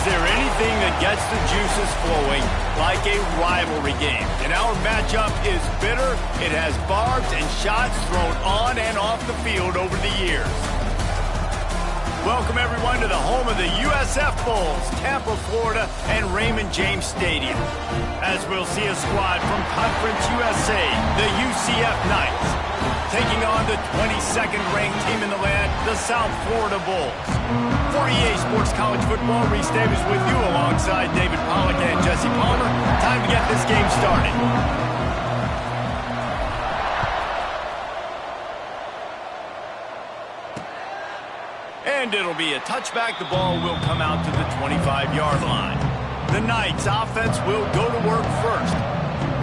there anything that gets the juices flowing like a rivalry game? And our matchup is bitter. It has barbs and shots thrown on and off the field over the years. Welcome, everyone, to the home of the USF Bulls, Tampa, Florida, and Raymond James Stadium. As we'll see a squad from Conference USA, the UCF Knights, taking on the 22nd ranked team in the land, the South Florida Bulls. For EA Sports College Football, Reese Davis with you alongside David Pollack and Jesse Palmer. Time to get this game started. And it'll be a touchback. The ball will come out to the 25-yard line. The Knights offense will go to work first.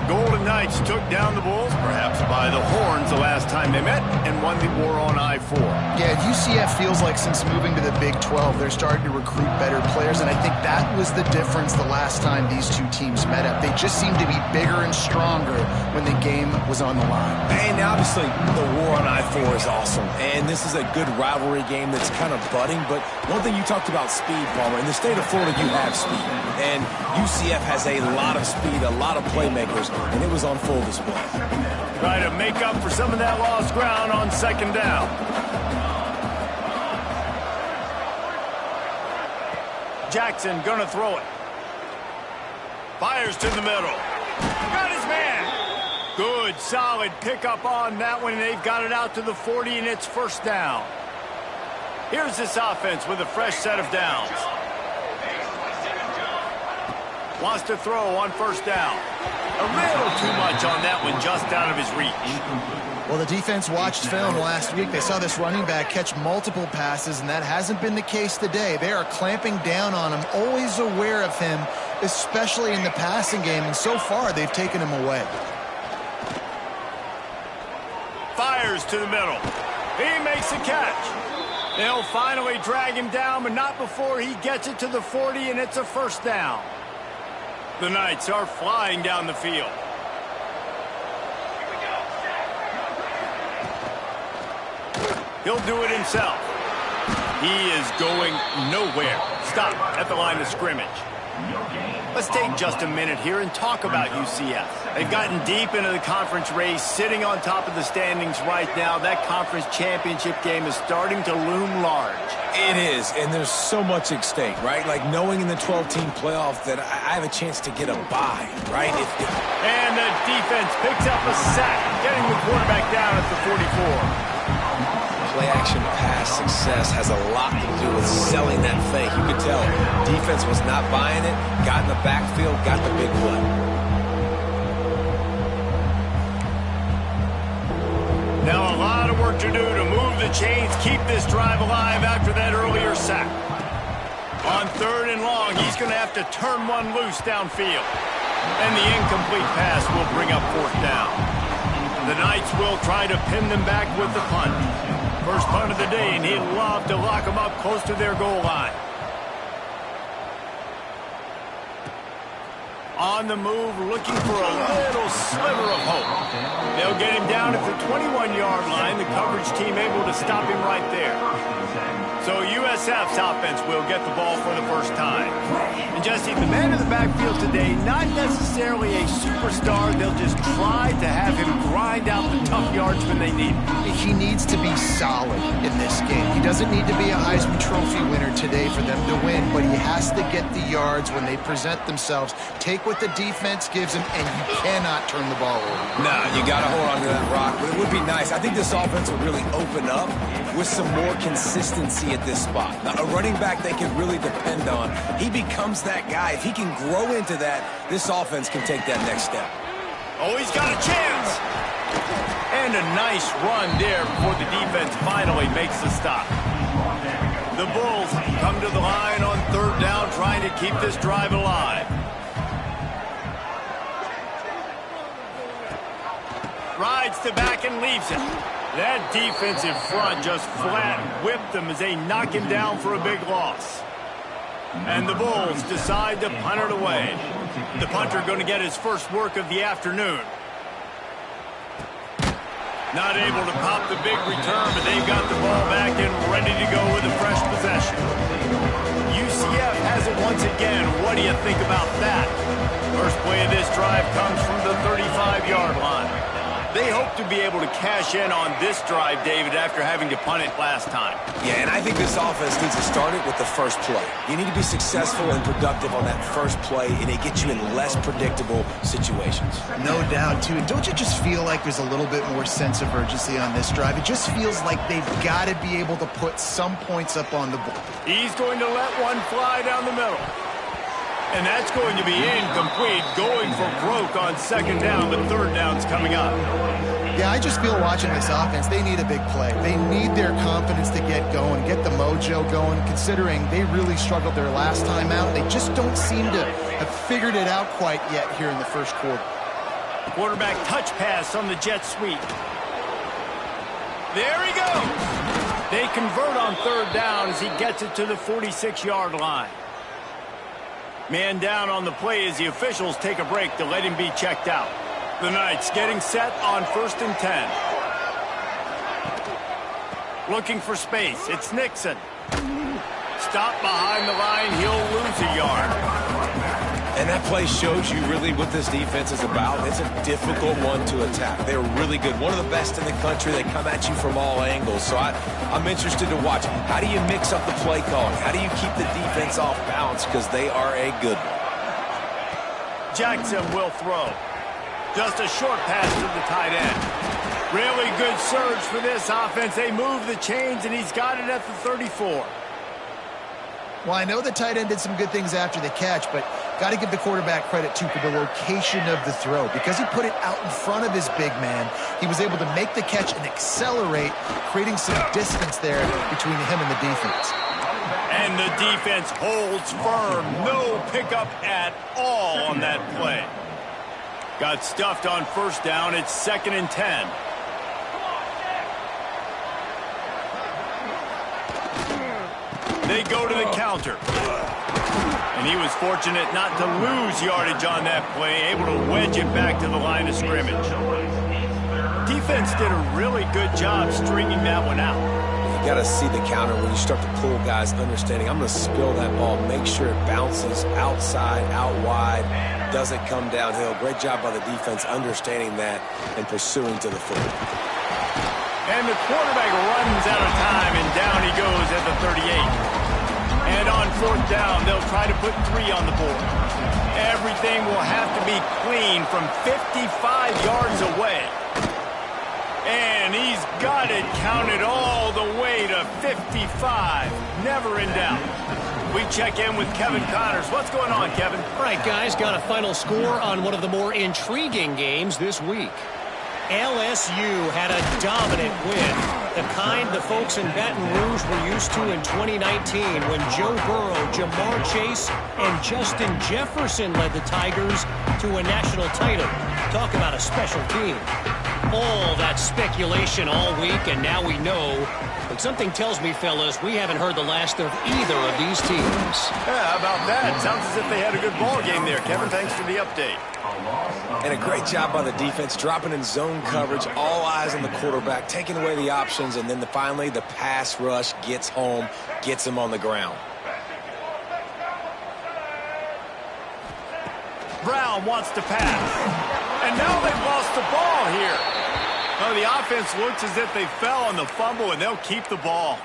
The Golden Knights took down the Bulls, perhaps by the horns the last time they met, and won the war on I-4. Yeah, UCF feels like since moving to the Big 12, they're starting to recruit better players, and I think that was the difference the last time these two teams met up. They just seemed to be bigger and stronger when the game was on the line. And obviously, the war on I-4 is awesome, and this is a good rivalry game that's kind of budding, but one thing you talked about speed, Palmer. In the state of Florida, you have speed, and UCF has a lot of speed, a lot of playmakers, and it was on full display. Try to make up for some of that lost ground on second down. Jackson gonna throw it. Fires to the middle. Got his man. Good, solid pickup on that one. They've got it out to the 40, and it's first down. Here's this offense with a fresh set of downs. Wants to throw on first down. A little too much on that one, just out of his reach. Well, the defense watched film last week. They saw this running back catch multiple passes, and that hasn't been the case today. They are clamping down on him, always aware of him, especially in the passing game, and so far they've taken him away. Fires to the middle. He makes the catch. They'll finally drag him down, but not before he gets it to the 40, and it's a first down. The Knights are flying down the field. He'll do it himself. He is going nowhere. Stop at the line of scrimmage. Let's take just a minute here and talk about UCF. They've gotten deep into the conference race, sitting on top of the standings right now. That conference championship game is starting to loom large. It is, and there's so much at stake, right? Like knowing in the 12-team playoff that I have a chance to get a bye, right? And the defense picks up a sack, getting the quarterback down at the 44. Play-action pass success has a lot to do with selling that fake. You could tell defense was not buying it, got in the backfield, got the big play. Now a lot of work to do to move the chains, keep this drive alive after that earlier sack. On third and long, he's going to have to turn one loose downfield. And the incomplete pass will bring up fourth down. The Knights will try to pin them back with the punt. First punt of the day, and he'd love to lock them up close to their goal line. On the move, looking for a little sliver of hope. They'll get him down at the 21-yard line. The coverage team able to stop him right there. So USF's offense will get the ball for the first time. And Jesse, the man in the backfield today, not necessarily a superstar. They'll just try to have him grind out the tough yards when they need him. He needs to be solid in this game. He doesn't need to be a Heisman Trophy winner today for them to win, but he has to get the yards when they present themselves. Take what the defense gives him, and you cannot turn the ball over. No, you got to hold on to that rock, but it would be nice. I think this offense will really open up with some more consistency at this spot. Now, a running back they can really depend on. He becomes that guy. If he can grow into that, this offense can take that next step. Oh, he's got a chance. And a nice run there before the defense finally makes the stop. The Bulls come to the line on third down, trying to keep this drive alive. Rides to back and leaves it. That defensive front just flat whipped them as they knock him down for a big loss. And the Bulls decide to punt it away. The punter going to get his first work of the afternoon. Not able to pop the big return, but they've got the ball back and ready to go with a fresh possession. UCF has it once again. think about that? First play of this drive comes from the 35-yard line. They hope to be able to cash in on this drive, David, after having to punt it last time. Yeah, and I think this offense needs to start it with the first play. You need to be successful and productive on that first play, and it gets you in less predictable situations. No doubt, too. And don't you just feel like there's a little bit more sense of urgency on this drive? It just feels like they've got to be able to put some points up on the board. He's going to let one fly down the middle. And that's going to be incomplete, going for broke on second down, but third down's coming up. Yeah, I just feel watching this offense, they need a big play. They need their confidence to get going, get the mojo going, considering they really struggled their last time out. They just don't seem to have figured it out quite yet here in the first quarter. Quarterback touch pass on the jet sweep. There he goes. They convert on third down as he gets it to the 46-yard line. Man down on the play as the officials take a break to let him be checked out. The Knights getting set on 1st and 10. Looking for space. It's Nixon. Stop behind the line. He'll lose a yard. And that play shows you really what this defense is about. It's a difficult one to attack. They're really good. One of the best in the country. They come at you from all angles. So I'm interested to watch. How do you mix up the play calling? How do you keep the defense off balance? Because they are a good one. Jackson will throw. Just a short pass to the tight end. Really good surge for this offense. They move the chains, and he's got it at the 34. Well, I know the tight end did some good things after the catch, but got to give the quarterback credit, too, for the location of the throw. Because he put it out in front of his big man, he was able to make the catch and accelerate, creating some distance there between him and the defense. And the defense holds firm. No pickup at all on that play. Got stuffed on first down. It's 2nd and 10. They go to the counter. And he was fortunate not to lose yardage on that play, able to wedge it back to the line of scrimmage. Defense did a really good job stringing that one out. You got to see the counter when you start to pull guys, understanding I'm going to spill that ball, make sure it bounces outside, out wide, doesn't come downhill. Great job by the defense understanding that and pursuing to the football. And the quarterback runs out of time, and down he goes at the 38. And on 4th down, they'll try to put 3 on the board. Everything will have to be clean from 55 yards away. And he's got it counted all the way to 55. Never in doubt. We check in with Kevin Connors. What's going on, Kevin? All right, guys, got a final score on one of the more intriguing games this week. LSU had a dominant win, the kind the folks in Baton Rouge were used to in 2019 when Joe Burrow, Jamar Chase, and Justin Jefferson led the Tigers to a national title. Talk about a special team. All that speculation all week, and now we know. But something tells me, fellas, we haven't heard the last of either of these teams. Yeah, how about that? Sounds as if they had a good ball game there, Kevin. Thanks for the update. And a great job by the defense, dropping in zone coverage, all eyes on the quarterback, taking away the options, and then finally the pass rush gets home, gets him on the ground. Brown wants to pass. And now they've lost the ball here. Well, the offense looks as if they fell on the fumble, and they'll keep the ball.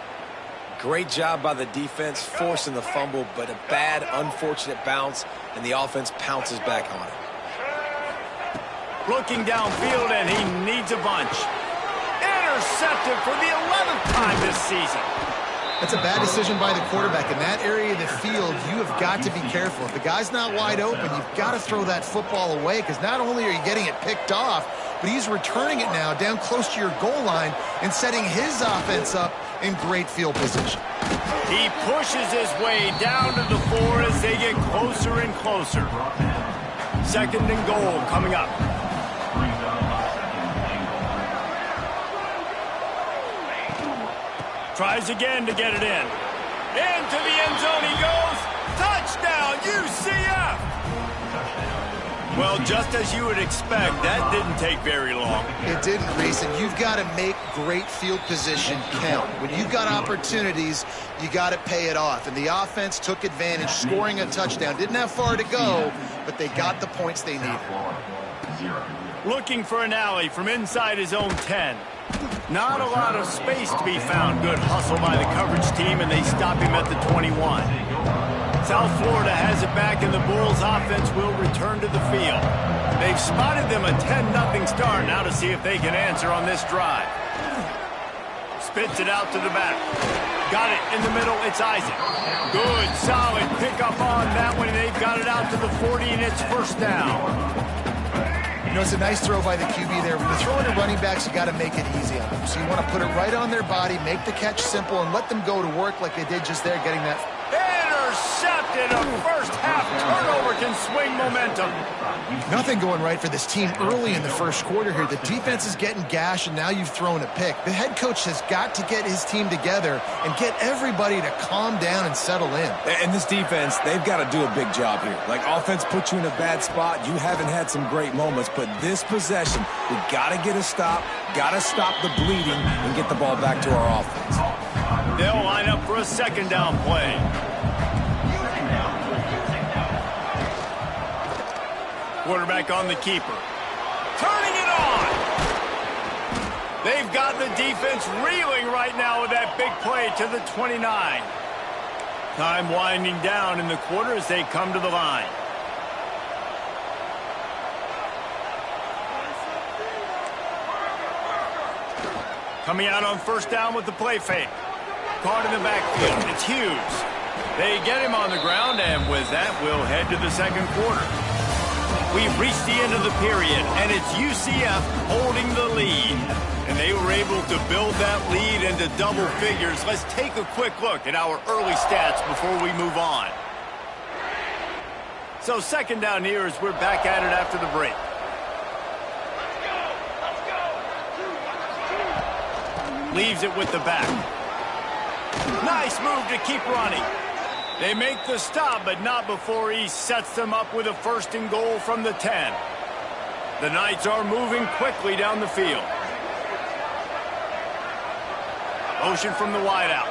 Great job by the defense, forcing the fumble, but a bad, unfortunate bounce, and the offense pounces back on it. Looking downfield, and he needs a bunch. Intercepted for the 11th time this season. That's a bad decision by the quarterback. In that area of the field, you have got to be careful. If the guy's not wide open, you've got to throw that football away, because not only are you getting it picked off, but he's returning it now down close to your goal line and setting his offense up in great field position. He pushes his way down to the 4 as they get closer and closer. 2nd and goal coming up. Tries again to get it in. Into the end zone he goes. Touchdown, UCF! Well, just as you would expect, that didn't take very long. It didn't, Reese, and you've got to make great field position count. When you've got opportunities, you got to pay it off. And the offense took advantage, scoring a touchdown. Didn't have far to go, but they got the points they needed. Looking for an alley from inside his own 10. Not a lot of space to be found. Good hustle by the coverage team, and they stop him at the 21. South Florida has it back, and the Bulls offense will return to the field. They've spotted them a 10-0 start. Now to see if they can answer on this drive. Spits it out to the back. Got it in the middle. It's Isaac. Good, solid pickup on that one. They've got it out to the 40, and it's first down. You know, it's a nice throw by the QB there. When you're throwing to running backs, you got to make it easy on them. So you want to put it right on their body, make the catch simple, and let them go to work like they did just there, getting that. Intercepted. A first-half turnover can swing momentum. Nothing going right for this team early in the first quarter here. The defense is getting gashed, and now you've thrown a pick. The head coach has got to get his team together and get everybody to calm down and settle in. And this defense, they've got to do a big job here. Like, offense put you in a bad spot. You haven't had some great moments, but this possession, we got to get a stop, got to stop the bleeding, and get the ball back to our offense. They'll line up for a second down play. Quarterback on the keeper. Turning it on. They've got the defense reeling right now with that big play to the 29. Time winding down in the quarter as they come to the line. Coming out on first down with the play fake. Caught in the backfield. It's Hughes. They get him on the ground, and with that, we'll head to the second quarter. We've reached the end of the period, and it's UCF holding the lead. And they were able to build that lead into double figures. Let's take a quick look at our early stats before we move on. So second down here as we're back at it after the break. Leaves it with the back. Nice move to keep running. They make the stop, but not before he sets them up with a first and goal from the 10. The Knights are moving quickly down the field. Motion from the wideout.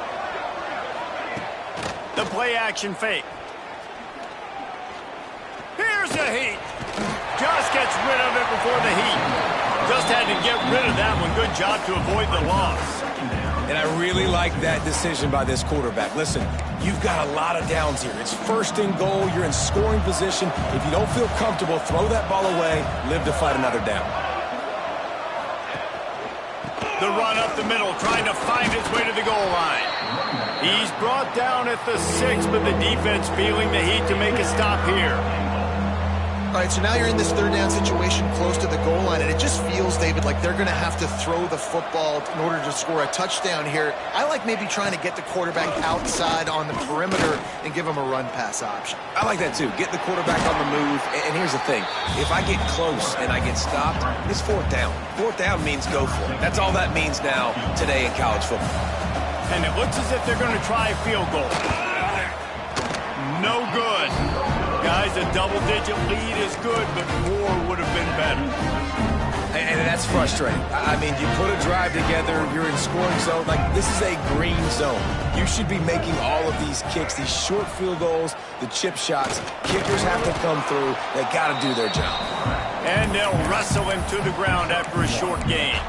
The play action fake. Here's the heat. Just gets rid of it before the heat. Just had to get rid of that one. Good job to avoid the loss. And I really like that decision by this quarterback. Listen, you've got a lot of downs here. It's first and goal. You're in scoring position. If you don't feel comfortable, throw that ball away. Live to fight another down. The run up the middle, trying to find his way to the goal line. He's brought down at the 6, but the defense feeling the heat to make a stop here. All right, so now you're in this third down situation close to the goal line, and it just feels, David, like they're going to have to throw the football in order to score a touchdown here. I like maybe trying to get the quarterback outside on the perimeter and give him a run-pass option. I like that, too. Get the quarterback on the move. And here's the thing. If I get close and I get stopped, it's fourth down. Fourth down means go for it. That's all that means now today in college football. And it looks as if they're going to try a field goal. No good. Guys, a double-digit lead is good, but more would have been better. And that's frustrating. I mean, you put a drive together, you're in scoring zone. Like, this is a green zone. You should be making all of these kicks, these short field goals, the chip shots. Kickers have to come through. They got to do their job. And they'll wrestle him to the ground after a short gain.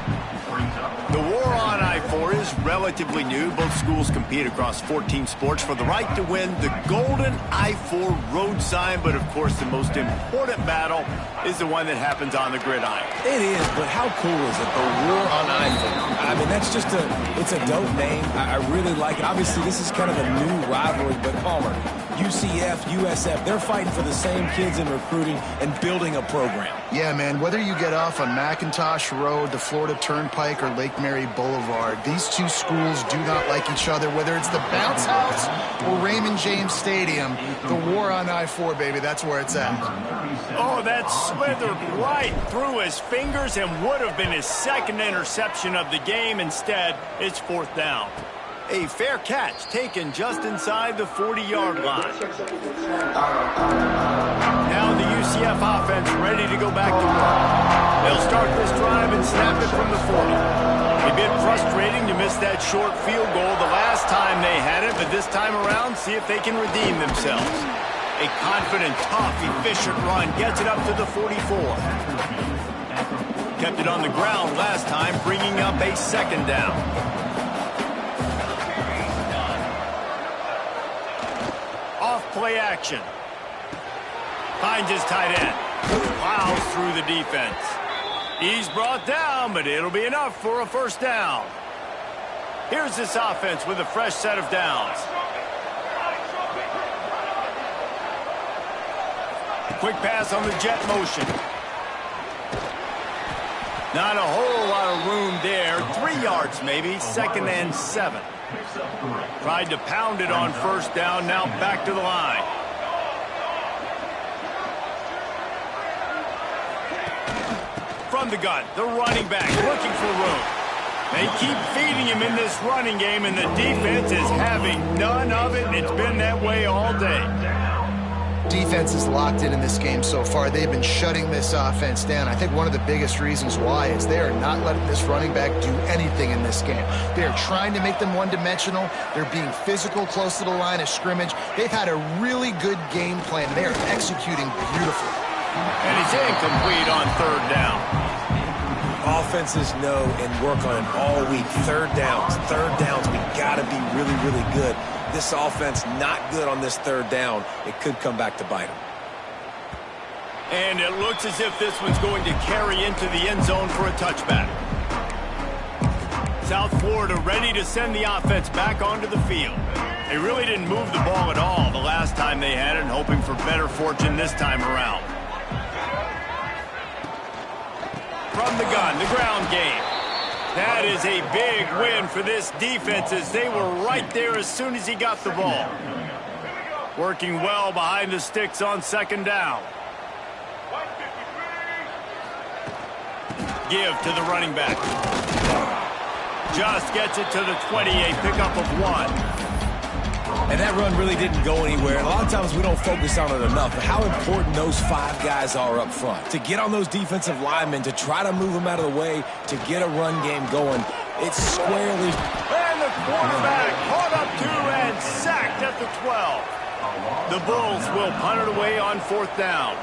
The war on I-4 is relatively new. Both schools compete across 14 sports for the right to win the golden I-4 road sign. But, of course, the most important battle is the one that happens on the gridiron. It is, but how cool is it, the war on I-4? I mean, that's just it's a dope name. I really like it. Obviously, this is kind of a new rivalry, but Palmer, UCF, USF, they're fighting for the same kids in recruiting and building a program. Yeah, man, whether you get off on McIntosh Road, the Florida Turnpike, or Lake Mary Boulevard, these two schools do not like each other. Whether it's the Bounce House or Raymond James Stadium, the war on I-4, baby, that's where it's at. Oh, that slithered right through his fingers and would have been his second interception of the game. Instead, it's fourth down. A fair catch taken just inside the 40-yard line. Now the UCF offense ready to go back to work. They'll start this drive and snap it from the 40. A bit frustrating to miss that short field goal the last time they had it, but this time around, see if they can redeem themselves. A confident, tough, efficient run gets it up to the 44. Kept it on the ground last time, bringing up a second down. Off play action. Finds his tight end. Plows through the defense. He's brought down, but it'll be enough for a first down. Here's this offense with a fresh set of downs. Quick pass on the jet motion. Not a whole lot of room there. 3 yards maybe, 2nd and 7. Tried to pound it on first down, now back to the line. From the gun, the running back looking for room. They keep feeding him in this running game, and the defense is having none of it. It's been that way all day. Defense is locked in this game so far. They've been shutting this offense down. I think one of the biggest reasons why is they are not letting this running back do anything in this game. They are trying to make them one-dimensional. They're being physical close to the line of scrimmage. They've had a really good game plan. They are executing beautifully. And he's incomplete on 3rd down. Offenses know and work on it all week. Third downs. We got to be really, really good. This offense not good on this 3rd down. It could come back to bite them. And it looks as if this one's going to carry into the end zone for a touchback. South Florida ready to send the offense back onto the field. They really didn't move the ball at all the last time they had it, and hoping for better fortune this time around. From the gun, the ground game. That is a big win for this defense, as they were right there as soon as he got the ball. Working well behind the sticks on 2nd down. Give to the running back. Just gets it to the 20, a pickup of 1. And that run really didn't go anywhere. And a lot of times we don't focus on it enough, but how important those 5 guys are up front. To get on those defensive linemen, to try to move them out of the way, to get a run game going, it's squarely. And the quarterback caught up to and sacked at the 12. The Bulls will punt it away on 4th down.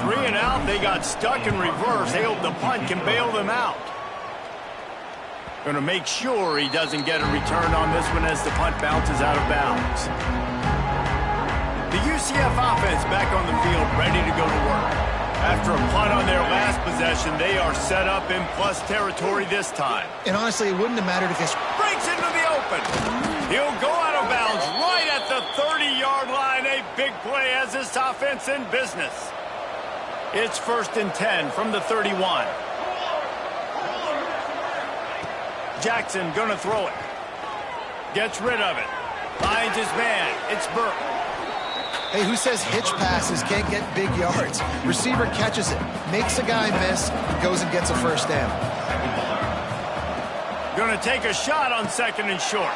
3 and out, they got stuck in reverse. They hope the punt can bail them out. Going to make sure he doesn't get a return on this one as the punt bounces out of bounds. The UCF offense back on the field, ready to go to work. After a punt on their last possession, they are set up in plus territory this time. And honestly, it wouldn't have mattered if this breaks into the open. He'll go out of bounds right at the 30-yard line. A big play has this offense in business. It's 1st and 10 from the 31. Jackson gonna throw it. Gets rid of it. Finds his man. It's Burke. Hey, who says hitch passes can't get big yards? Receiver catches it, makes a guy miss, goes and gets a first down. Gonna take a shot on 2nd and short.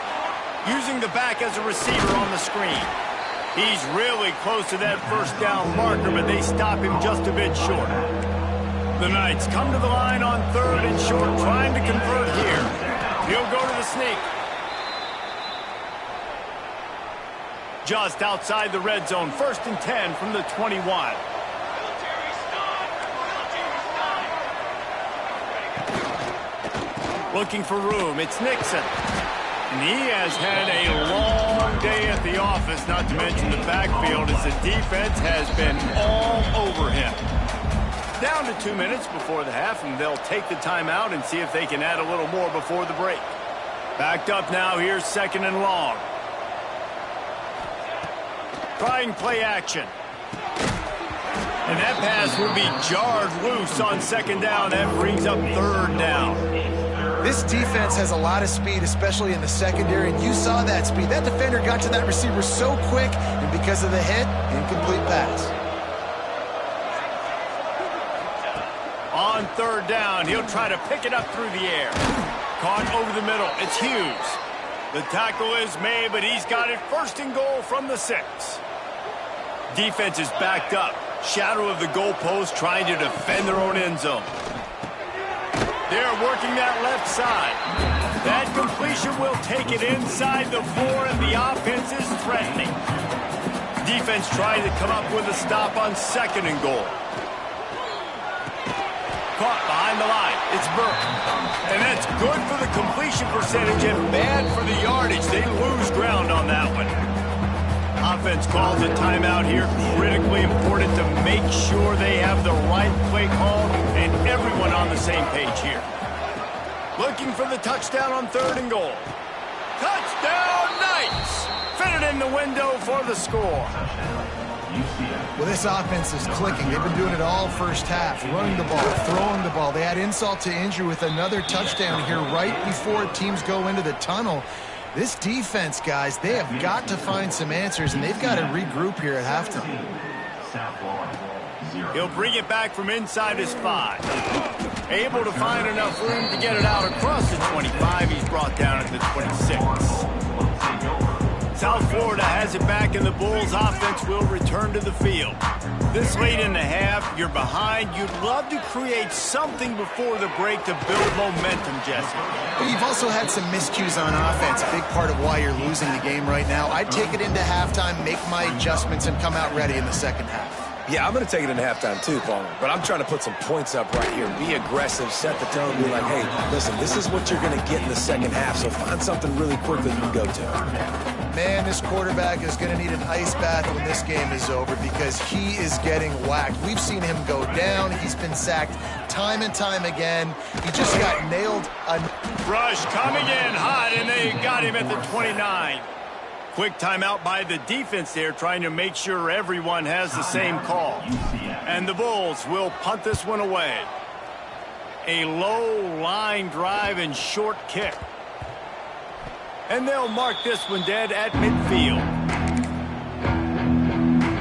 Using the back as a receiver on the screen. He's really close to that first down marker, but they stop him just a bit short. The Knights come to the line on 3rd and short, trying to convert here. He'll go to the sneak. Just outside the red zone, 1st and 10 from the 21. Looking for room, it's Nixon. And he has had a long day at the office, not to mention the backfield, as the defense has been all over him. Down to 2 minutes before the half, and they'll take the timeout and see if they can add a little more before the break. Backed up now, here's 2nd and long. Trying play action. And that pass will be jarred loose on 2nd down. That brings up 3rd down. This defense has a lot of speed, especially in the secondary, and you saw that speed. That defender got to that receiver so quick, and because of the hit, incomplete pass. On 3rd down, he'll try to pick it up through the air. Caught over the middle. It's Hughes. The tackle is made, but he's got it first and goal from the 6. Defense is backed up. Shadow of the goalpost trying to defend their own end zone. They're working that left side. That completion will take it inside the 4, and the offense is threatening. Defense trying to come up with a stop on 2nd and goal. Caught behind the line. It's Burke. And that's good for the completion percentage and bad for the yardage. They lose ground on that one. Offense calls a timeout here. Critically important to make sure they have the right play call and everyone on the same page here. Looking for the touchdown on 3rd and goal. Touchdown Knights! Fitted in the window for the score. Well, this offense is clicking. They've been doing it all first half, running the ball, throwing the ball. They had insult to injury with another touchdown here right before teams go into the tunnel. This defense, guys, they have got to find some answers, and they've got to regroup here at halftime. He'll bring it back from inside his 5. Able to find enough room to get it out across the 25. He's brought down at the 26. South Florida has it back, and the Bulls offense will return to the field. This late in the half, you're behind. You'd love to create something before the break to build momentum, Jesse. But you've also had some miscues on offense, a big part of why you're losing the game right now. I'd take it into halftime, make my adjustments, and come out ready in the second half. Yeah, I'm going to take it into halftime too, Palmer. But I'm trying to put some points up right here. Be aggressive, set the tone, be like, hey, listen, this is what you're going to get in the second half, so find something really quickly you can go to. Man, this quarterback is going to need an ice bath when this game is over because he is getting whacked. We've seen him go down. He's been sacked time and time again. He just got nailed. Rush coming in hot, and they got him at the 29. Quick timeout by the defense there, trying to make sure everyone has the same call. And the Bulls will punt this one away. A low line drive and short kick. And they'll mark this one dead at midfield.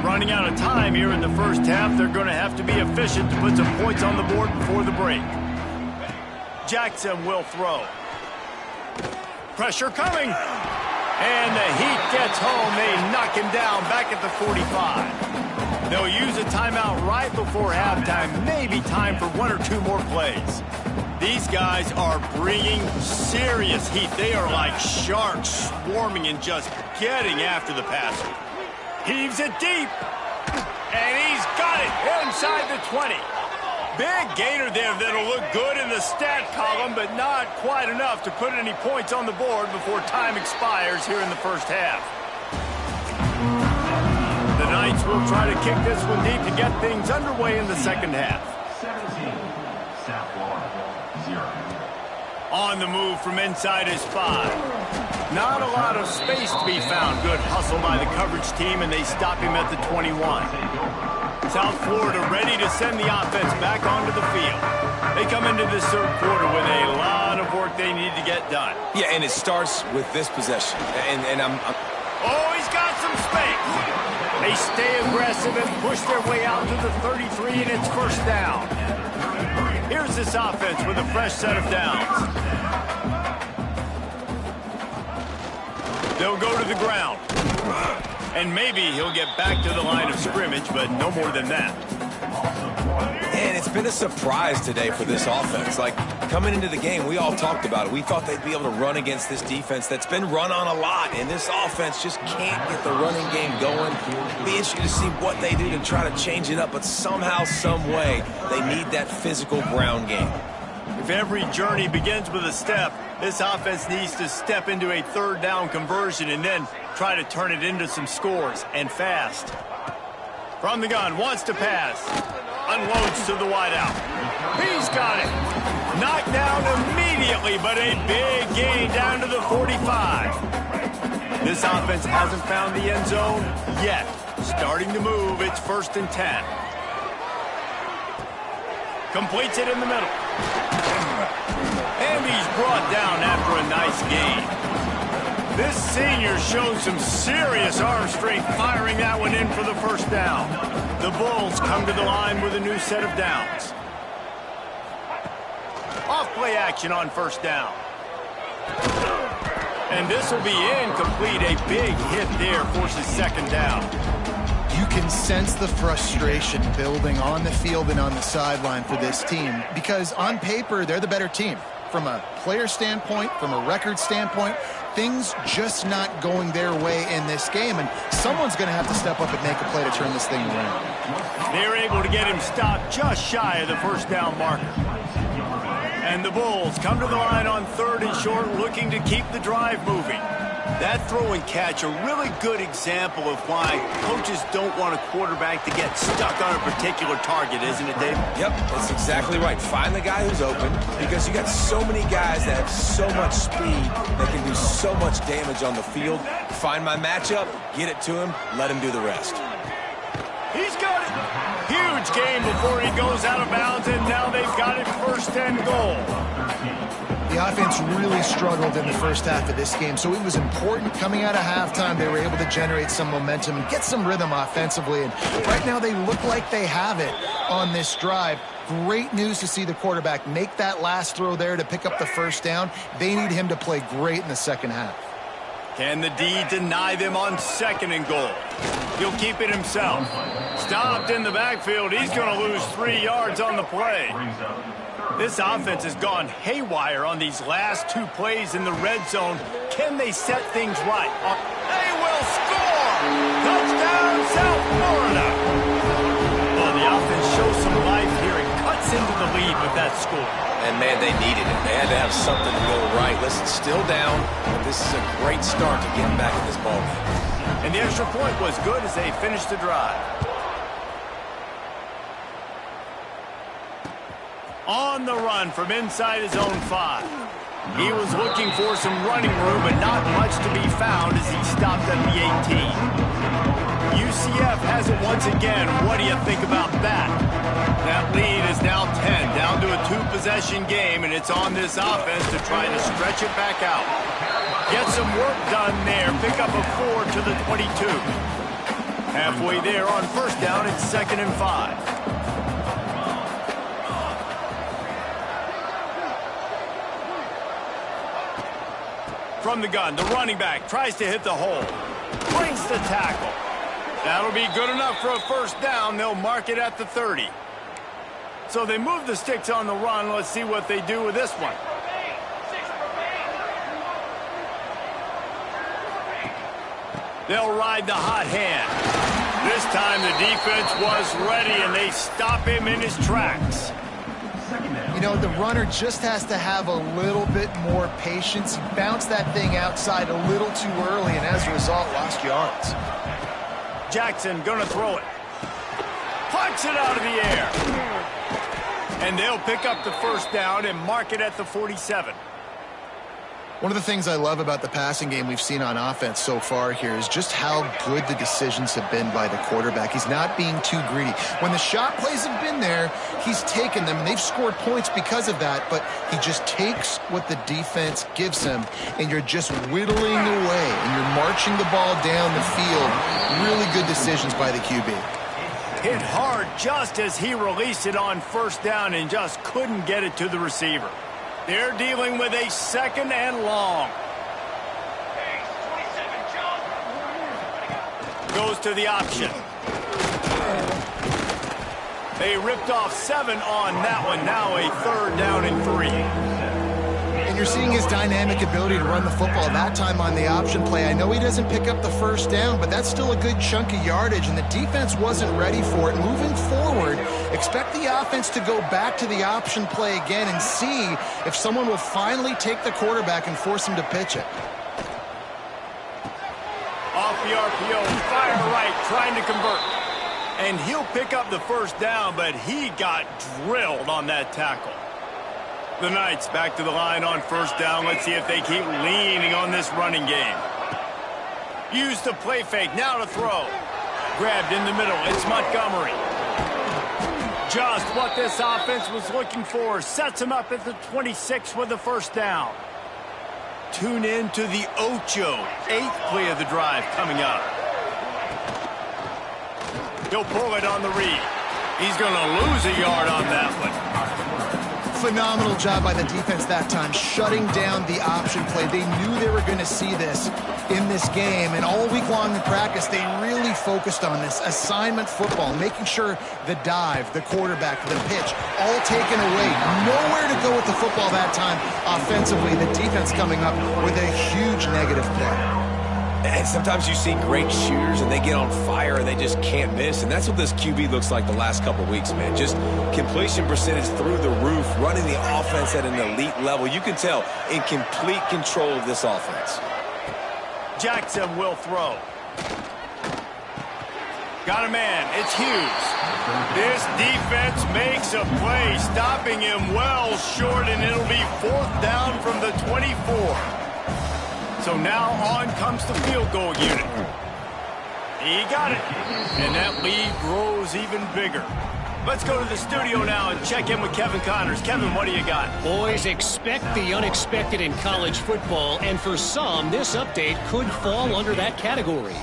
Running out of time here in the first half. They're going to have to be efficient to put some points on the board before the break. Jackson will throw. Pressure coming. And the Heat gets home. They knock him down back at the 45. They'll use a timeout right before halftime. Maybe time for 1 or 2 more plays. These guys are bringing serious heat. They are like sharks swarming and just getting after the passer. Heaves it deep. And he's got it inside the 20. Big gainer there that'll look good in the stat column, but not quite enough to put any points on the board before time expires here in the first half. The Knights will try to kick this one deep to get things underway in the second half. On the move from inside his 5. Not a lot of space to be found. Good hustle by the coverage team, and they stop him at the 21. South Florida ready to send the offense back onto the field. They come into this third quarter with a lot of work they need to get done. Yeah, and it starts with this possession. And I'm... Oh, he's got some space. They stay aggressive and push their way out to the 33, and it's first down. Here's this offense with a fresh set of downs. They'll go to the ground. And maybe he'll get back to the line of scrimmage, but no more than that. And it's been a surprise today for this offense. Like, coming into the game, we all talked about it. We thought they'd be able to run against this defense that's been run on a lot, and this offense just can't get the running game going. It'll be interesting to see what they do to try to change it up, but somehow, some way, they need that physical ground game. If every journey begins with a step, this offense needs to step into a third down conversion and then try to turn it into some scores, and fast. From the gun, wants to pass. Unloads to the wideout. He's got it. Knocked down immediately, but a big gain down to the 45. This offense hasn't found the end zone yet. Starting to move, it's 1st and 10. Completes it in the middle. And he's brought down after a nice gain. This senior showed some serious arm strength firing that one in for the first down. The Bulls come to the line with a new set of downs. Off play action on first down. And this will be incomplete. A big hit there forces second down. You can sense the frustration building on the field and on the sideline for this team because on paper, they're the better team. From a player standpoint, from a record standpoint, things just not going their way in this game, and someone's going to have to step up and make a play to turn this thing around. They're able to get him stopped just shy of the first down marker. And the Bulls come to the line on 3rd and short, looking to keep the drive moving. That throw and catch, a really good example of why coaches don't want a quarterback to get stuck on a particular target, isn't it, Dave? Yep, that's exactly right. Find the guy who's open because you got so many guys that have so much speed that can do so much damage on the field. Find my matchup, get it to him, let him do the rest. He's got it. Huge game before he goes out of bounds, and now they've got it 1st and goal. The offense really struggled in the first half of this game, so it was important coming out of halftime. They were able to generate some momentum and get some rhythm offensively, and right now they look like they have it on this drive. Great news to see the quarterback make that last throw there to pick up the first down. They need him to play great in the second half. Can the D deny them on 2nd and goal? He'll keep it himself. Stopped in the backfield. He's going to lose 3 yards on the play. This offense has gone haywire on these last 2 plays in the red zone. Can they set things right? They will score! Touchdown, South Florida! Well, the offense shows some life here and cuts into the lead with that score. And, man, they needed it. They had to have something to go right. Listen, still down, but this is a great start to getting back in this ballgame. And the extra point was good as they finished the drive. On the run from inside his own 5. He was looking for some running room, but not much to be found as he stopped at the 18. UCF has it once again. What do you think about that? That lead is now 10, down to a 2-possession game, and it's on this offense to try to stretch it back out. Get some work done there. Pick up a 4 to the 22. Halfway there on 1st down, it's 2nd and 5. From the gun, the running back tries to hit the hole. Brings the tackle. That'll be good enough for a 1st down. They'll mark it at the 30. So they move the sticks on the run. Let's see what they do with this one. They'll ride the hot hand. This time the defense was ready, and they stop him in his tracks. You know, the runner just has to have a little bit more patience. He bounced that thing outside a little too early, and as a result, lost yards. Jackson gonna throw it. Punch it out of the air. And they'll pick up the 1st down and mark it at the 47. One of the things I love about the passing game we've seen on offense so far here is just how good the decisions have been by the quarterback. He's not being too greedy. When the shot plays have been there, he's taken them, and they've scored points because of that, but he just takes what the defense gives him, and you're just whittling away, and you're marching the ball down the field. Really good decisions by the QB. Hit hard just as he released it on 1st down and just couldn't get it to the receiver. They're dealing with a 2nd and long. Goes to the option. They ripped off 7 on that one. Now a 3rd down and 3. And you're seeing his dynamic ability to run the football, that time on the option play. I know he doesn't pick up the 1st down, but that's still a good chunk of yardage, and the defense wasn't ready for it. Moving forward, expect the offense to go back to the option play again and see if someone will finally take the quarterback and force him to pitch it. Off the RPO, fire right, trying to convert. And he'll pick up the 1st down, but he got drilled on that tackle. The Knights back to the line on 1st down. Let's see if they keep leaning on this running game. Used the play fake, now to throw. Grabbed in the middle, it's Montgomery. Just what this offense was looking for. Sets him up at the 26 with the 1st down. Tune in to the Ocho. 8th play of the drive coming up. He'll pull it on the read. He's going to lose a yard on that one. Phenomenal job by the defense that time, shutting down the option play. They knew they were going to see this in this game, and all week long in practice, they really focused on this assignment football, making sure the dive, the quarterback, the pitch, all taken away. Nowhere to go with the football that time offensively. The defense coming up with a huge negative play. And sometimes you see great shooters and they get on fire and they just can't miss. And that's what this QB looks like the last couple of weeks, man. Just completion percentage through the roof, running the offense at an elite level. You can tell in complete control of this offense. Jackson will throw. Got a man. It's Hughes. This defense makes a play, stopping him well short, and it'll be 4th down from the 24. So now on comes the field goal unit. He got it. And that lead grows even bigger. Let's go to the studio now and check in with Kevin Connors. Kevin, what do you got? Boys, expect the unexpected in college football, and for some, this update could fall under that category.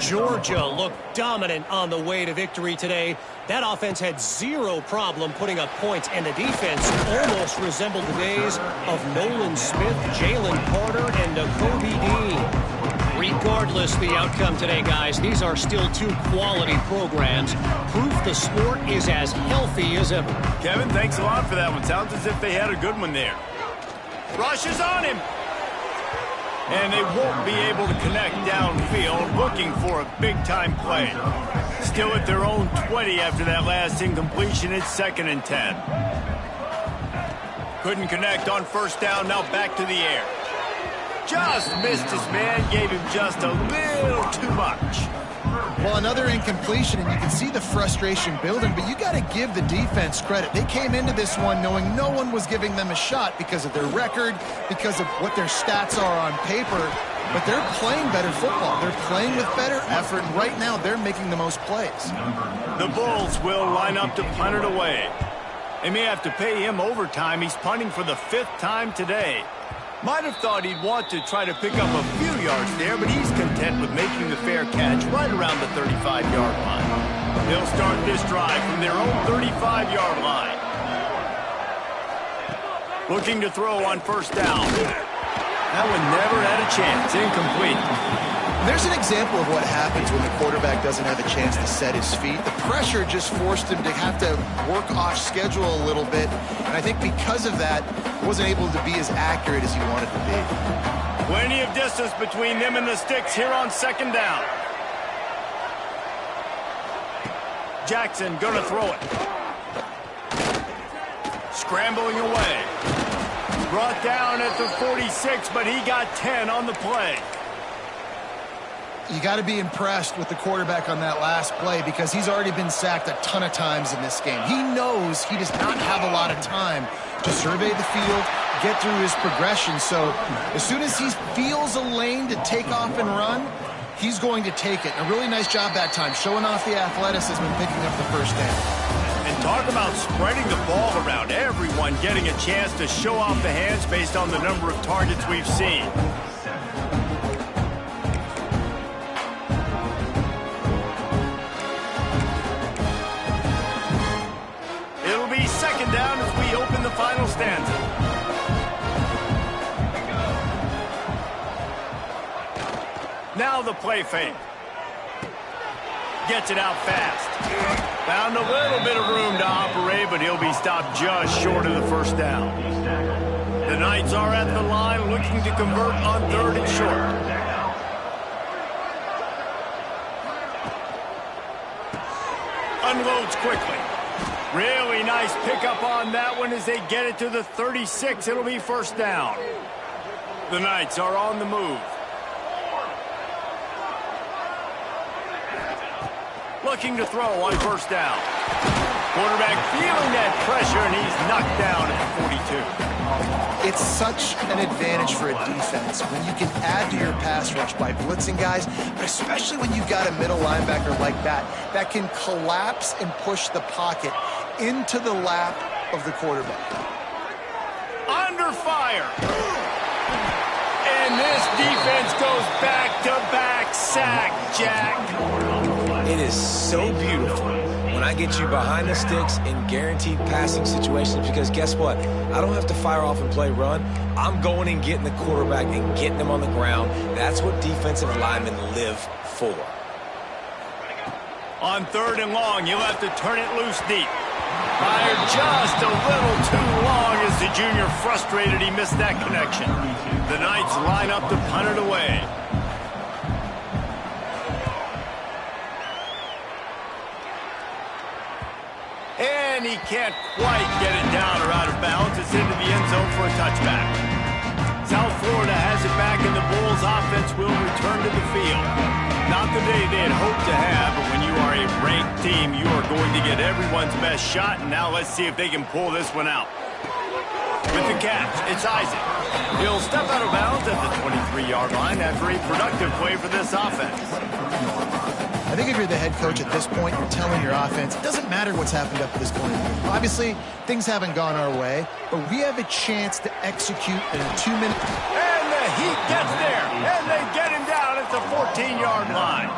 Georgia looked dominant on the way to victory today. That offense had zero problem putting up points, and the defense almost resembled the days of Nolan Smith, Jalen Carter, and Nakobe Dean. Regardless the outcome today, guys, these are still two quality programs. Proof the sport is as healthy as ever. Kevin, thanks a lot for that one. Sounds as if they had a good one there. Rush is on him. And they won't be able to connect downfield, looking for a big-time play. Still at their own 20 after that last incompletion. It's 2nd and 10. Couldn't connect on 1st down. Now back to the air. Just missed his man, gave him just a little too much. Well, another incompletion, and you can see the frustration building, but you got to give the defense credit. They came into this one knowing no one was giving them a shot because of their record, because of what their stats are on paper, but they're playing better football. They're playing with better effort, and right now they're making the most plays. The Bulls will line up to punt it away. They may have to pay him overtime. He's punting for the 5th time today. Might have thought he'd want to try to pick up a few yards there, but he's content with making the fair catch right around the 35-yard line. They'll start this drive from their own 35-yard line. Looking to throw on 1st down. That one never had a chance. Incomplete. There's an example of what happens when the quarterback doesn't have a chance to set his feet. The pressure just forced him to have to work off schedule a little bit, and I think because of that, wasn't able to be as accurate as he wanted to be. Plenty of distance between them and the sticks here on 2nd down. Jackson gonna throw it. Scrambling away. Brought down at the 46, but he got 10 on the play. You got to be impressed with the quarterback on that last play because he's already been sacked a ton of times in this game. He knows he does not have a lot of time to survey the field, get through his progression. So as soon as he feels a lane to take off and run, he's going to take it. A really nice job that time, showing off the athleticism and picking up the 1st down. And talk about spreading the ball around. Everyone getting a chance to show off the hands based on the number of targets we've seen. It'll be 2nd down as we open the final stanza. Now the play fake. Gets it out fast. Found a little bit of room to operate, but he'll be stopped just short of the 1st down. The Knights are at the line looking to convert on 3rd and short. Unloads quickly. Really nice pickup on that one as they get it to the 36. It'll be 1st down. The Knights are on the move. Looking to throw on 1st down. Quarterback feeling that pressure, and he's knocked down at the 42. It's such an advantage for a defense when you can add to your pass rush by blitzing guys, but especially when you've got a middle linebacker like that can collapse and push the pocket into the lap of the quarterback. Under fire. And this defense goes back-to-back sack, Jack. It is so beautiful when I get you behind the sticks in guaranteed passing situations, because guess what? I don't have to fire off and play run. I'm going and getting the quarterback and getting him on the ground. That's what defensive linemen live for. On 3rd and long, you'll have to turn it loose deep. Fired just a little too long as the junior frustrated he missed that connection. The Knights line up to punt it away. And he can't quite get it down or out of bounds. It's into the end zone for a touchback. South Florida has it back, and the Bulls offense will return to the field. Not the day they had hoped to have, but when you are a ranked team, you are going to get everyone's best shot, and now let's see if they can pull this one out. With the catch, it's Isaac. He'll step out of bounds at the 23-yard line after a productive play for this offense. I think if you're the head coach at this point, you're telling your offense, it doesn't matter what's happened up to this point. Obviously, things haven't gone our way, but we have a chance to execute in a 2-minute... And the Heat gets there, and they get him down at the 14-yard line.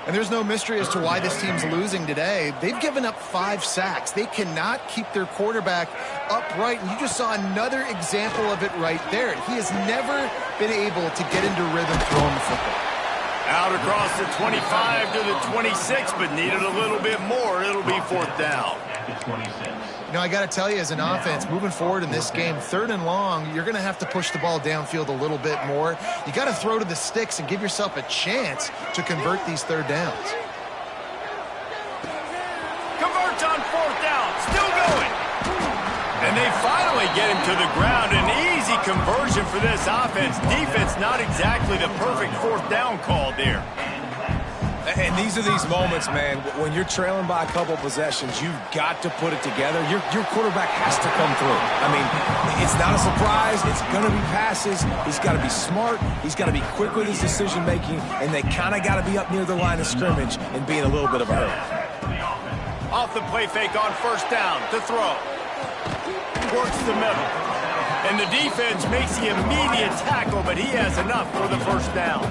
And there's no mystery as to why this team's losing today. They've given up 5 sacks. They cannot keep their quarterback upright, and you just saw another example of it right there. He has never been able to get into rhythm throwing the football. Out across the 25 to the 26, but needed a little bit more. It'll be 4th down. You know, I got to tell you, as an offense, moving forward in this game, 3rd and long, you're going to have to push the ball downfield a little bit more. You got to throw to the sticks and give yourself a chance to convert these 3rd downs. Converts on 4th down, still going. And they finally get him to the ground. An easy conversion for this offense. Defense not exactly the perfect 4th down call there. And these are these moments, man, when you're trailing by a couple possessions, you've got to put it together. Your quarterback has to come through. I mean, it's not a surprise. It's going to be passes. He's got to be smart. He's got to be quick with his decision-making, and they kind of got to be up near the line of scrimmage and be in a little bit of a hurry. Off the play fake on 1st down to throw. Works the middle. And the defense makes the immediate tackle, but he has enough for the 1st down.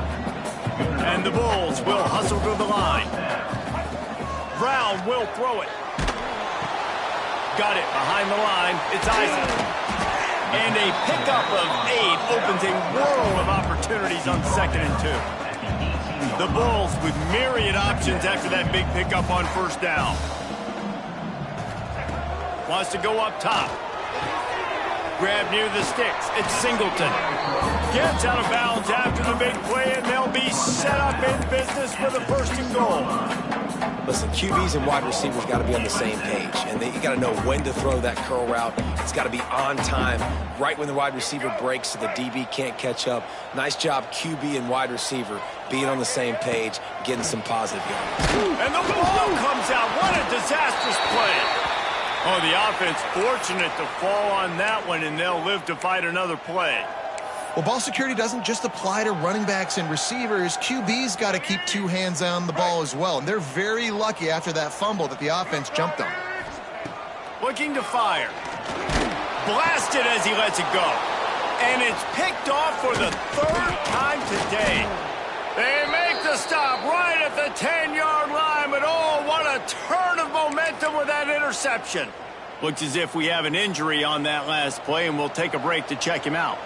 And the Bulls will hustle to the line. Brown will throw it. Got it behind the line. It's Isaac. And a pickup of 8 opens a world of opportunities on 2nd and 2. The Bulls with myriad options after that big pickup on 1st down. Wants to go up top. Grab near the sticks. It's Singleton. Gets out of bounds after the big play, and they'll be set up in business for the 1st and goal. Listen, QBs and wide receivers got to be on the same page, and you got to know when to throw that curl route. It's got to be on time, right when the wide receiver breaks so the DB can't catch up. Nice job, QB and wide receiver, being on the same page, getting some positive yards. And the ball comes out. What a disastrous play. Oh, the offense fortunate to fall on that one, and they'll live to fight another play. Well, ball security doesn't just apply to running backs and receivers. QB's got to keep 2 hands on the ball as well, and they're very lucky after that fumble that the offense jumped on. Looking to fire. Blasted as he lets it go. And it's picked off for the 3rd time today. They make the stop right at the 10-yard line, but oh, what a turn of momentum with that interception. Looks as if we have an injury on that last play, and we'll take a break to check him out.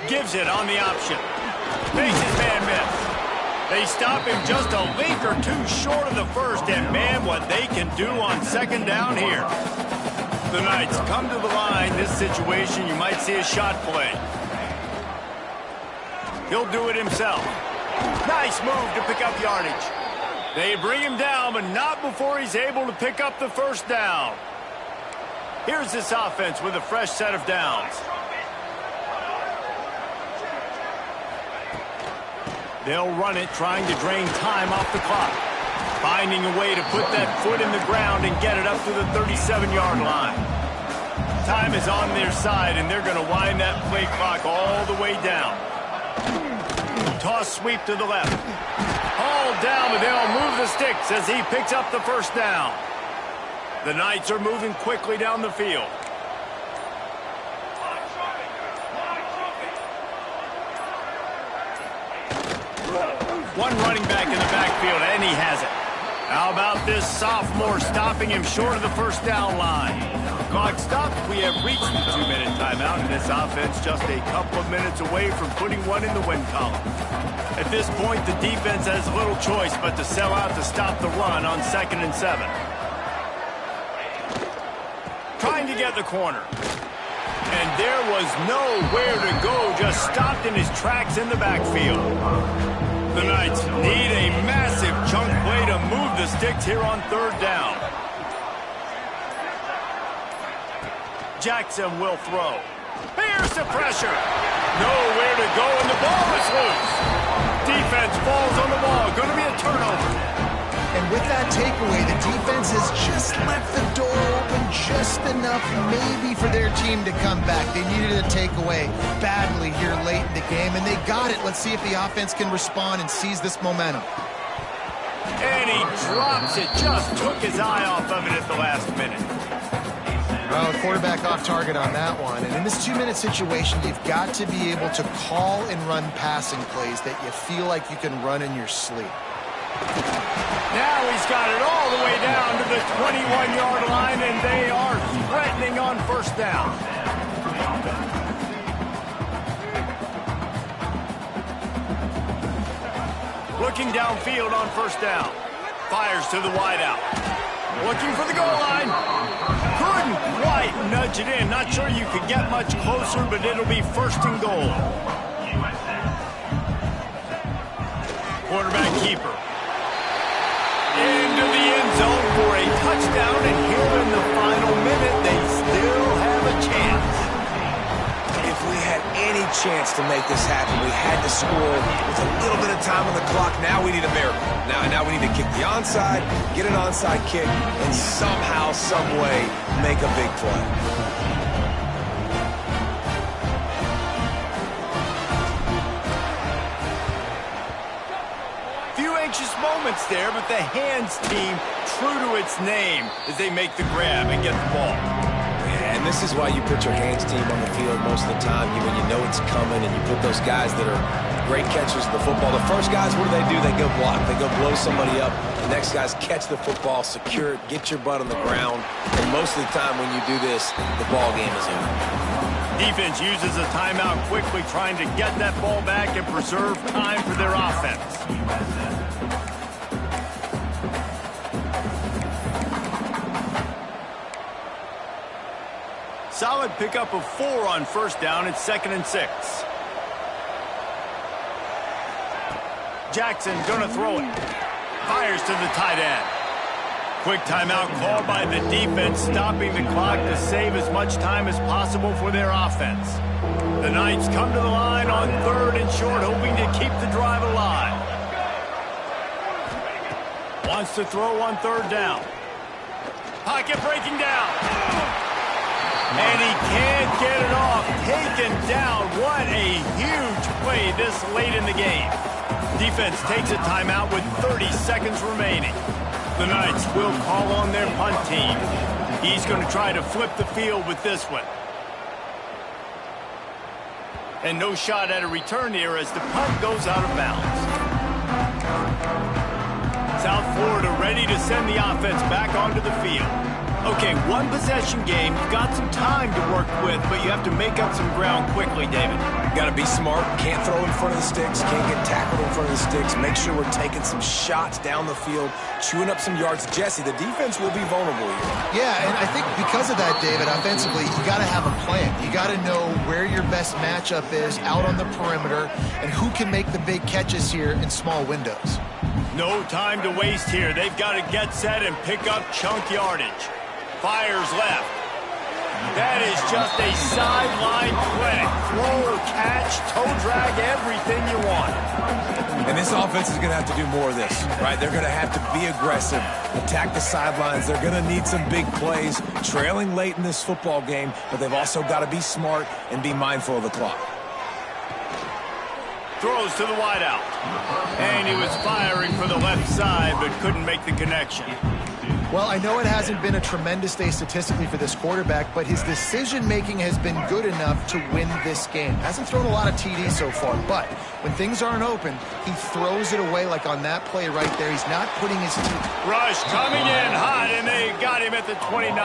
Gives it on the option. Makes his man miss. They stop him just a link or 2 short of the 1st, and man, what they can do on 2nd down here. The Knights come to the line. This situation, you might see a shot play. He'll do it himself. Nice move to pick up yardage. They bring him down, but not before he's able to pick up the 1st down. Here's this offense with a fresh set of downs. They'll run it, trying to drain time off the clock. Finding a way to put that foot in the ground and get it up to the 37-yard line. Time is on their side, and they're going to wind that play clock all the way down. Toss sweep to the left. Hauled down, but they'll move the sticks as he picks up the 1st down. The Knights are moving quickly down the field. One running back in the backfield, and he has it. How about this sophomore stopping him short of the first down line? Clock stopped. We have reached the 2-minute timeout, and this offense just a couple of minutes away from putting one in the win column. At this point, the defense has little choice but to sell out to stop the run on 2nd and 7. Trying to get the corner. And there was nowhere to go, just stopped in his tracks in the backfield. The Knights need a massive chunk play to move the sticks here on 3rd down. Jackson will throw. Here's the pressure. Nowhere to go, and the ball is loose. Defense falls on the ball. Going to be a turnover. And with that takeaway, the defense has just left the door open just enough maybe for their team to come back. They needed a takeaway badly here late in the game, and they got it. Let's see if the offense can respond and seize this momentum. And he drops it. Just took his eye off of it at the last minute. Well, the quarterback off target on that one. And in this 2-minute situation, you've got to be able to call and run passing plays that you feel like you can run in your sleep. Now he's got it all the way down to the 21-yard line, and they are threatening on 1st down. Looking downfield on 1st down. Fires to the wideout. Looking for the goal line. Couldn't quite nudge it in. Not sure you could get much closer, but it'll be 1st and goal. Quarterback keeper. Into the end zone for a touchdown, and here in the final minute, they still have a chance. If we had any chance to make this happen, we had to score with a little bit of time on the clock. Now we need a miracle. Now we need to kick the onside, get an onside kick, and somehow, some way, make a big play. Moments there, but the hands team true to its name as they make the grab and get the ball. Yeah, and this is why you put your hands team on the field most of the time. When you know it's coming, and you put those guys that are great catchers of the football. The first guys, what do? They go block. They go blow somebody up. The next guys catch the football, secure it, get your butt on the ground. And most of the time when you do this, the ball game is over. Defense uses a timeout quickly, trying to get that ball back and preserve time for their offense. Solid pickup of 4 on 1st down. It's 2nd and 6. Jackson gonna throw it. Fires to the tight end. Quick timeout called by the defense, stopping the clock to save as much time as possible for their offense. The Knights come to the line on 3rd and short, hoping to keep the drive alive. Wants to throw on 3rd down. Pocket breaking down. And he can't get it off. Taken down. What a huge play this late in the game. Defense takes a timeout with 30 seconds remaining. The Knights will call on their punt team. He's going to try to flip the field with this one. And no shot at a return here as the punt goes out of bounds. South Florida ready to send the offense back onto the field. Okay, 1-possession game. You've got some time to work with, but you have to make up some ground quickly, David. Got to be smart. Can't throw in front of the sticks. Can't get tackled in front of the sticks. Make sure we're taking some shots down the field, chewing up some yards. Jesse, the defense will be vulnerable here. Yeah, and I think because of that, David, offensively, you got to have a plan. You got to know where your best matchup is out on the perimeter and who can make the big catches here in small windows. No time to waste here. They've got to get set and pick up chunk yardage. Fires left. That is just a sideline clinic. Throw, catch, toe drag, everything you want. And this offense is going to have to do more of this, right? They're going to have to be aggressive, attack the sidelines. They're going to need some big plays, trailing late in this football game, but they've also got to be smart and be mindful of the clock. Throws to the wideout. And he was firing for the left side, but couldn't make the connection. Well, I know it hasn't been a tremendous day statistically for this quarterback, but his decision-making has been good enough to win this game. Hasn't thrown a lot of TDs so far, but when things aren't open, he throws it away like on that play right there. He's not putting his teeth. Rush coming in hot, and they got him at the 29.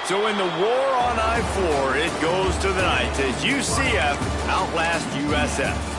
So in the war on I-4, it goes to the Knights as UCF outlast USF.